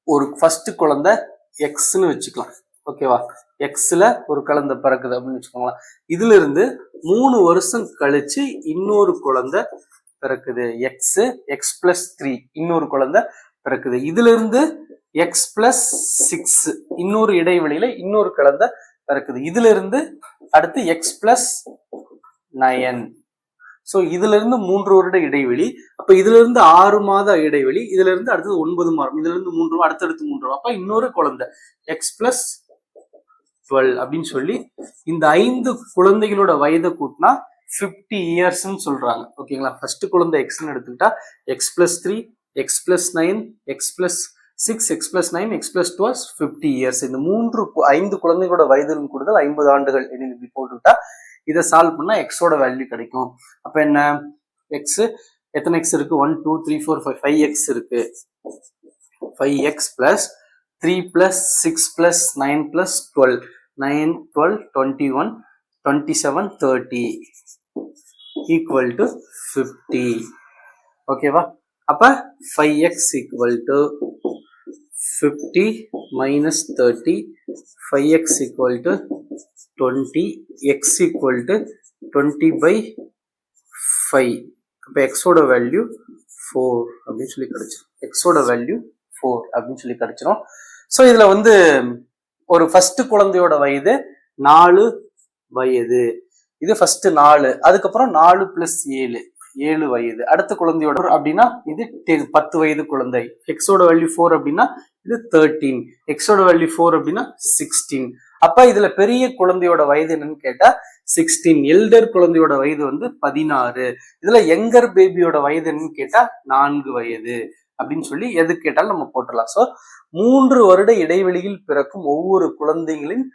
ஒரு ஃபர்ஸ்ட் குழந்தை எக்ஸ்ன்னு வச்சுக்கலாம். ஓகேவா? எக்ஸ்ல ஒரு குழந்தை பிறக்குது அப்படின்னு வச்சுக்கோங்களேன். இதுல இருந்து 3 வருஷம் கழிச்சு இன்னொரு குழந்தை பிறக்குது. எக்ஸ் பிளஸ் 3 இன்னொரு குழந்தை பிறக்குது. இதுல இருந்து எக்ஸ் பிளஸ் 6 இன்னொரு இடைவெளியில இன்னொரு குழந்தை பிறக்குது. இதுல இருந்து அடுத்து எக்ஸ் பிளஸ் 9. ஸோ இதுல இருந்து 3 வருட இடைவெளி. அப்ப இதுல இருந்து 6 மாத இடைவெளி. இதுல இருந்து அடுத்தது 9 மாதம். இதுல இருந்து 3 அடுத்தடுத்து 3. அப்ப இன்னொரு குழந்தை எக்ஸ் பிளஸ் 12 அப்படின்னு சொல்லி இந்த 5 குழந்தைகளோட வயதை கூட்டினா 50 இயர்ஸ்ன்னு சொல்றாங்க. ஓகேங்களா? ஃபர்ஸ்ட் குழந்தை எக்ஸ்ன்னு எடுத்துக்கிட்டா X plus 3, X plus 9, X plus 6, X plus 9, X plus 12, 50 years. இந்த 5 குழந்தைகளோட வயதிலும் கூடுதல் 50 ஆண்டுகள் இப்படி போட்டுக்கிட்டா இதை சால்வ் பண்ணா எக்ஸோட வேல்யூ கிடைக்கும். அப்ப என்ன? எக்ஸ் எத்தனை எக்ஸ் இருக்கு? 1 2 3 4 5 5 எக்ஸ் இருக்கு. 5x plus 3 plus 6 plus 9 plus 12 9 12 21 27 30 equal to 50. ஓகேவா? அப்ப 5x equal to 50 minus 30, 5x equal to 20, x equal to 20 by 5. அப்ப x ஓட வேல்யூ 4 அப்படின்னு சொல்லி கிடைச்சிடும். x ஓட வேல்யூ 4 அப்படின்னு சொல்லி கிடைச்சிடும். ஸோ இதுல வந்து ஒரு ஃபர்ஸ்ட் குழந்தையோட வயது 4 வயது. இது ஃபர்ஸ்ட் 4. அதுக்கப்புறம் 4 பிளஸ் 7 வயது. அடுத்த குழந்தையோட அப்படின்னா இது 10 வயது குழந்தை. எக்ஸோட வேல்யூ 4 அப்படின்னா இது 13. எக்ஸோட வேல்யூ 4 அப்படின்னா 16. அப்ப இதுல பெரிய குழந்தையோட வயது என்னன்னு கேட்டா 16. எல்டர் குழந்தையோட வயது வந்து 16. இதுல யங்கர் பேபியோட வயது என்னன்னு கேட்டா 4 வயது அப்படின்னு சொல்லி எது கேட்டாலும் நம்ம போட்டுடலாம். ஸோ 3 வருட இடைவெளியில் பிறக்கும் ஒவ்வொரு குழந்தைகளின்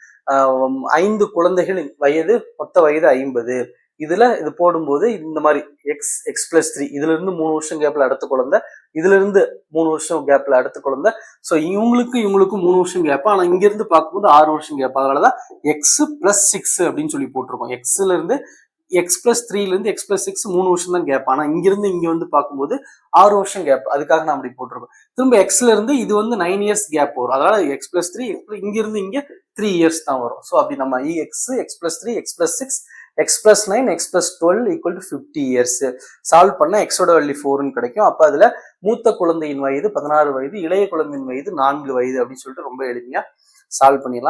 5 குழந்தைகளின் வயது மொத்த வயது 50. இதுல இது போடும்போது இந்த மாதிரி எக்ஸ் பிளஸ் 3 இதுல இருந்து 3 வருஷம் கேப்ல அடுத்த குழந்தை, இதுல இருந்து 3 வருஷம் கேப்ல அடுத்த குழந்தை. ஸோ இவங்களுக்கும் 3 வருஷம் கேப். ஆனா இங்க இருந்து பார்க்கும்போது 6 வருஷம் கேப். அதனாலதான் எக்ஸ் பிளஸ் 6 அப்படின்னு சொல்லி போட்டிருக்கோம். எக்ஸ்ல இருந்து எக்ஸ் பிளஸ் 3ல இருந்து எக்ஸ் பிளஸ் 6 3 வருஷம் தான் கேப். ஆனா இங்க இருந்து இங்க வந்து பார்க்கும்போது 6 வருஷம் கேப். அதுக்காக நான் அப்படி போட்டிருக்கோம். திரும்ப எக்ஸ்ல இருந்து இது வந்து 9 இயர்ஸ் கேப் வரும். அதனால எக்ஸ் பிளஸ் 3 இங்க இருந்து இங்க 3 இயர்ஸ் தான் வரும். ஸோ அப்படி நம்ம X plus 3, X plus 6, X plus 9, X plus 12 equal to 50 years. Solve பண்ண எக்ஸோட வேல்யூ 4ன்னு கிடைக்கும். அப்ப அதுல மூத்த குழந்தையின் வயது 16 வயது, இளைய குழந்தையின் வயது 4 வயது அப்படின்னு சொல்லிட்டு ரொம்ப எளிமையா சால்வ் பண்ணிடலாம்.